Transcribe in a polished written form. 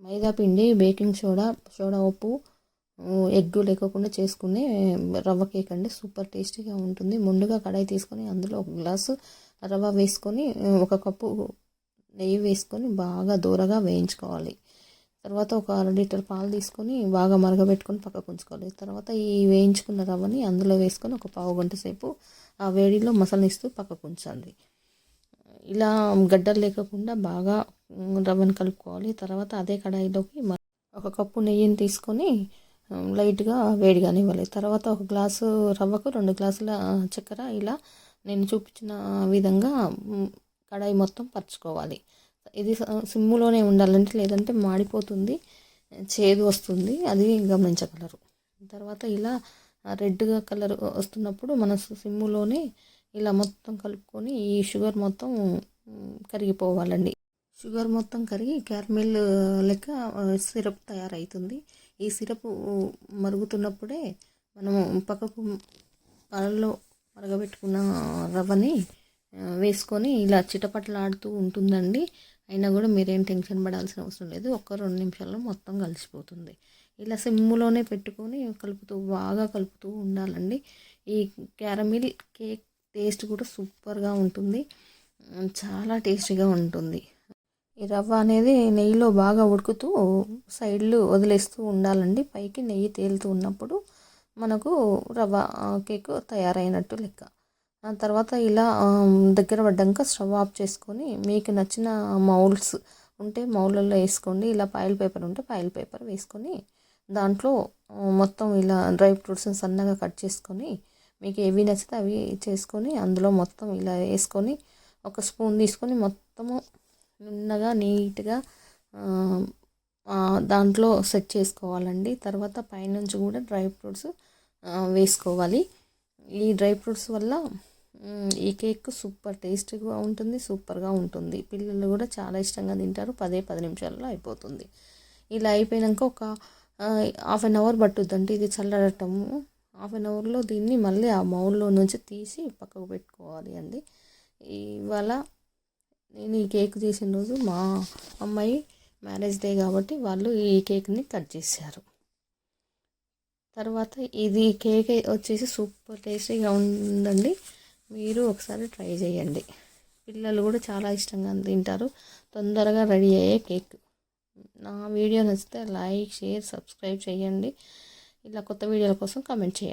మైదా పిండి, baking soda, ఉప్పు, egg లేకోకుండా చేసుకునే రవ్వ కేక్ అండి. సూపర్ టేస్టీగా ఉంటుంది. ముందుగా కడాయి తీసుకొని అందులో ఒక గ్లాసు రవ్వ వేసుకొని 1 కప్పు నెయ్యి వేసుకొని బాగా దూరగా వేయించుకోవాలి. తర్వాత ఒక 1/2 లీటర్ పాలు తీసుకొని బాగా మరగబెట్టుకొని పక్కకు ఉంచుకోవాలి. తర్వాత ఈ వేయించుకున్న రవ్వని అందులో వేసుకొని ఒక పావు గంట సేపు ఆ వేడిలో మసలనిస్తూ పక్కకు ఉంచాలి. ఇలా గడ్డలు లేకుండా బాగా రవ్వను కలుపుకోవాలి. తర్వాత అదే కడాయిలోకి 1 కప్పు నెయ్యిని తీసుకొని లైట్గా వేడిగానివ్వాలి. తర్వాత 1 గ్లాసు రవ్వకు 2 గ్లాసుల చక్కెర ఇలా నేను చూపించిన విధంగా కడాయి మొత్తం పరుచుకోవాలి. ఇది సిమ్ములోనే ఉండాలంటే, లేదంటే మాడిపోతుంది, చేదు వస్తుంది, అది గమనించగలరు. తర్వాత ఇలా రెడ్గా కలర్ వస్తున్నప్పుడు మన సిమ్ములోనే ఇలా మొత్తం కలుపుకొని ఈ షుగర్ మొత్తం కరిగిపోవాలండి. షుగర్ మొత్తం కరిగి క్యారమెల్ లెక్క సిరప్ తయారవుతుంది. ఈ సిరప్ మరుగుతున్నప్పుడే మనము పక్కకు పాలలో మరగబెట్టుకున్న రవ్వని వేసుకొని ఇలా చిటపటలాడుతూ ఉంటుందండి. అయినా కూడా మీరేం టెన్షన్ పడాల్సిన అవసరం లేదు. 1-2 నిమిషాల్లో మొత్తం కలిసిపోతుంది. ఇలా సిమ్ములోనే పెట్టుకొని బాగా కలుపుతూ ఉండాలండి. ఈ క్యారమిల్ కేక్ టేస్ట్ కూడా సూపర్గా ఉంటుంది. చాలా టేస్టీగా ఉంటుంది. ఈ రవ్వ అనేది నెయ్యిలో బాగా ఉడుకుతూ సైడ్లు వదిలేస్తూ ఉండాలండి. పైకి నెయ్యి తేలుతూ ఉన్నప్పుడు మనకు రవ్వ కేక్ తయారైనట్టు లెక్క. ఆ తర్వాత ఇలా దగ్గర పడ్డాక స్టవ్ ఆఫ్ చేసుకొని మీకు నచ్చిన మౌల్డ్స్ ఉంటే మౌల్డ్లలో వేసుకోండి. ఇలా పాయిల్ పేపర్ ఉంటే పాయిల్ పేపర్ వేసుకొని దాంట్లో మొత్తం ఇలా డ్రై ఫ్రూట్స్ సన్నగా కట్ చేసుకొని మీకు ఏవి నచ్చితే అవి చేసుకొని అందులో మొత్తం ఇలా వేసుకొని ఒక స్పూన్ తీసుకొని మొత్తము నున్నగా నీట్గా దాంట్లో సెట్ చేసుకోవాలండి. తర్వాత పైనుంచి కూడా డ్రై ఫ్రూట్స్ వేసుకోవాలి. ఈ డ్రై ఫ్రూట్స్ వల్ల ఈ కేక్ సూపర్ టేస్టీగా ఉంటుంది, సూపర్గా ఉంటుంది. పిల్లలు కూడా చాలా ఇష్టంగా తింటారు. 10 నిమిషాల్లో అయిపోతుంది. ఇలా అయిపోయాక ఒక హాఫ్ అన్ అవర్ పట్టుద్దండి ఇది చల్లడటము. హాఫ్ అన్ అవర్లో దీన్ని మళ్ళీ ఆ మౌల్లో నుంచి తీసి పక్కకు పెట్టుకోవాలి అండి. ఇవాళ నేను ఈ కేక్ చేసిన రోజు మా అమ్మాయి మ్యారేజ్ డే కాబట్టి వాళ్ళు ఈ కేక్ని కట్ చేశారు. తర్వాత ఇది కేక్ వచ్చేసి సూపర్ టేస్టీగా ఉందండి. మీరు ఒకసారి ట్రై చేయండి. పిల్లలు కూడా చాలా ఇష్టంగా తింటారు. తొందరగా రెడీ అయ్యే కేక్. నా వీడియో నచ్చితే లైక్, షేర్, సబ్స్క్రైబ్ చేయండి. ఇలా కొత్త వీడియోల కోసం కామెంట్ చేయండి.